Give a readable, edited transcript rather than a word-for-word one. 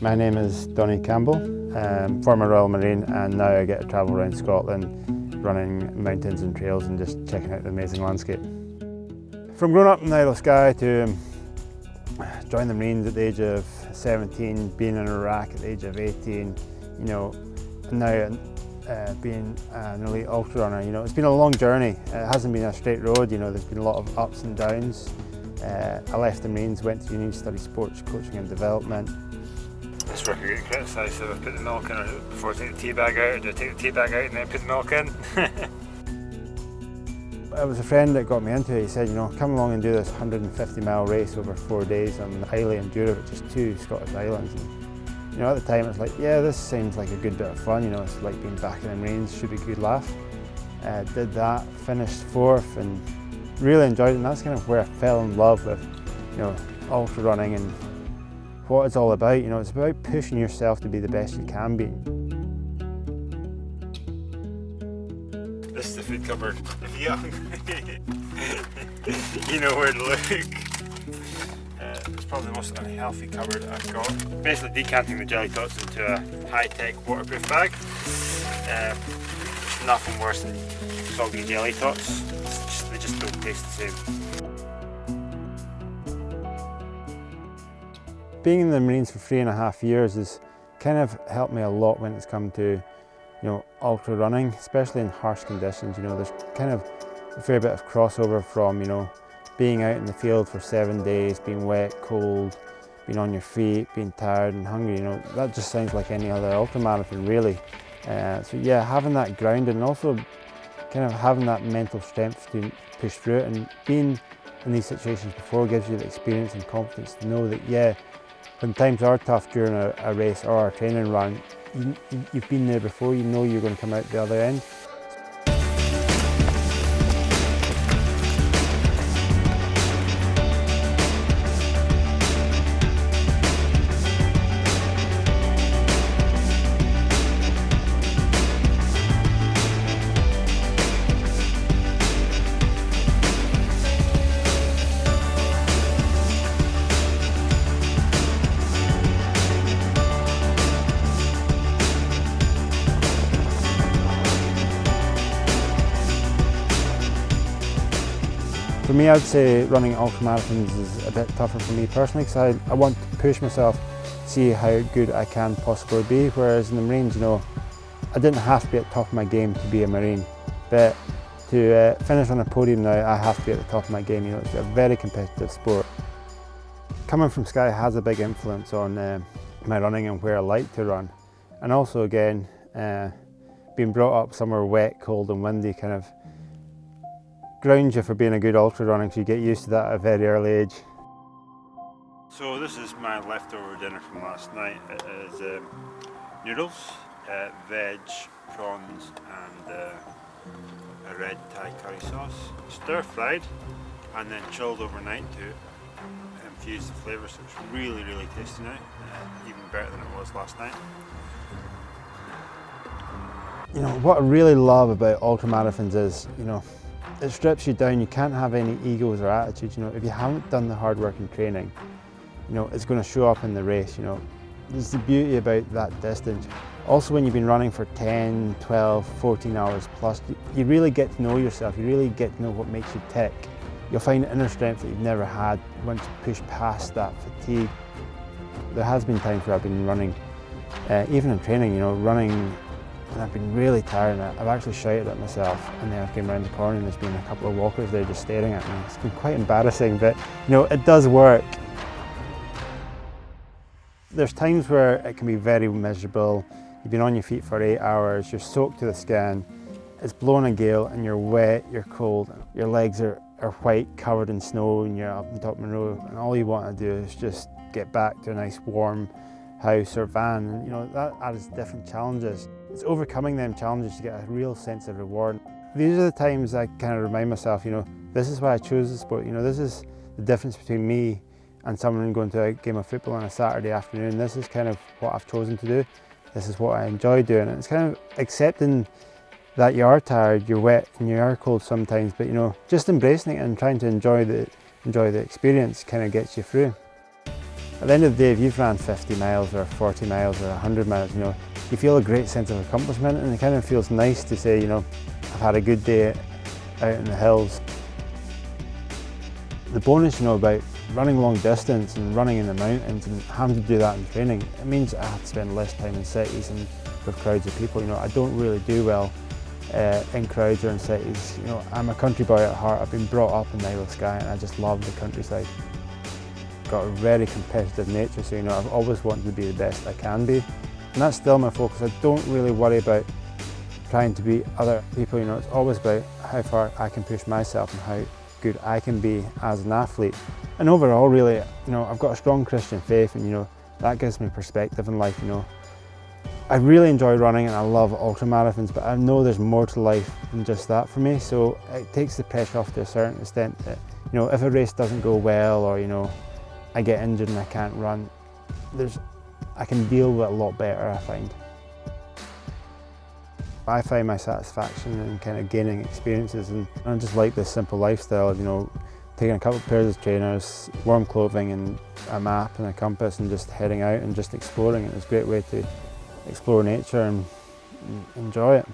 My name is Donnie Campbell, former Royal Marine, and now I get to travel around Scotland running mountains and trails and just checking out the amazing landscape. From growing up in the Isle of Skye to joining the Marines at the age of 17, being in Iraq at the age of 18, you know, and now being an elite ultra runner, you know, it's been a long journey. It hasn't been a straight road, you know, there's been a lot of ups and downs. I left the Marines, went to uni, studied sports coaching and development. This work you're getting criticised, so I put the milk in before I take the tea bag out, or do I take the tea bag out and then put the milk in? It was a friend that got me into it. He said, you know, come along and do this 150-mile race over 4 days on the Isle of Endura, which is 2 Scottish islands. And, you know, at the time it was like, yeah, this seems like a good bit of fun, you know, it's like being back in the Marines, should be a good laugh. Did that, finished 4th and really enjoyed it, and that's kind of where I fell in love with, you know, ultra running and what it's all about. You know, it's about pushing yourself to be the best you can be. This is the food cupboard. If you're hungry, you know where to look. It's probably the most unhealthy cupboard I've got. Basically decanting the Jelly Tots into a high-tech waterproof bag. Nothing worse than soggy Jelly Tots. They just don't taste the same. Being in the Marines for 3.5 years has kind of helped me a lot when it's come to, you know, ultra running, especially in harsh conditions. You know, there's kind of a fair bit of crossover from, you know, being out in the field for 7 days, being wet, cold, being on your feet, being tired and hungry. You know, that just sounds like any other ultra marathon, really. So yeah, having that grounded and also kind of having that mental strength to push through it, and being in these situations before gives you the experience and confidence to know that, yeah, when times are tough during a race or a training run, you've been there before, you know you're going to come out the other end. For me, I'd say running ultramarathons is a bit tougher for me personally, because I want to push myself, see how good I can possibly be, whereas in the Marines, you know, I didn't have to be at the top of my game to be a Marine, but to finish on a podium now, I have to be at the top of my game. You know, it's a very competitive sport. Coming from Skye has a big influence on my running and where I like to run, and also again, being brought up somewhere wet, cold and windy kind of grounds you for being a good ultra runner, because you get used to that at a very early age. So this is my leftover dinner from last night. It is noodles, veg, prawns and a red Thai curry sauce. Stir fried and then chilled overnight to infuse the flavour, so it's really, really tasty now, even better than it was last night. You know, what I really love about ultramarathons is, you know, it strips you down. You can't have any egos or attitudes. You know, if you haven't done the hard work in training, you know, it's going to show up in the race. You know, there's the beauty about that distance. Also, when you've been running for 10, 12, 14 hours plus, you really get to know yourself. You really get to know what makes you tick. You'll find inner strength that you've never had once you push past that fatigue. There has been times where I've been running, even in training, you know, running, and I've been really tired, and I've actually shouted at myself, and then I came around the corner and there's been a couple of walkers there just staring at me. It's been quite embarrassing, but you know, it does work. There's times where it can be very miserable. You've been on your feet for 8 hours, you're soaked to the skin, it's blowing a gale and you're wet, you're cold, your legs are white, covered in snow, and you're up on top of Monroe, and all you want to do is just get back to a nice warm house or van, and you know, that adds different challenges. It's overcoming them challenges to get a real sense of reward. These are the times I kind of remind myself, you know, this is why I chose the sport. You know, this is the difference between me and someone going to a game of football on a Saturday afternoon. This is kind of what I've chosen to do. This is what I enjoy doing. And it's kind of accepting that you are tired, you're wet and you are cold sometimes, but you know, just embracing it and trying to enjoy the experience kind of gets you through. At the end of the day, if you've ran 50 miles or 40 miles or 100 miles, you know, you feel a great sense of accomplishment, and it kind of feels nice to say, you know, I've had a good day out in the hills. The bonus, you know, about running long distance and running in the mountains and having to do that in training, it means I have to spend less time in cities and with crowds of people. You know, I don't really do well in crowds or in cities. You know, I'm a country boy at heart. I've been brought up in the Isle of Skye and I just love the countryside. Got a very competitive nature, so you know, I've always wanted to be the best I can be. And that's still my focus. I don't really worry about trying to beat other people, you know, it's always about how far I can push myself and how good I can be as an athlete. And overall, really, you know, I've got a strong Christian faith, and you know, that gives me perspective in life. You know, I really enjoy running and I love ultramarathons, but I know there's more to life than just that for me. So it takes the pressure off to a certain extent that, you know, if a race doesn't go well, or you know, I get injured and I can't run, I can deal with it a lot better, I find. I find my satisfaction in kind of gaining experiences, and I just like this simple lifestyle of, you know, taking a couple of pairs of trainers, warm clothing and a map and a compass and just heading out and just exploring. It's a great way to explore nature and enjoy it.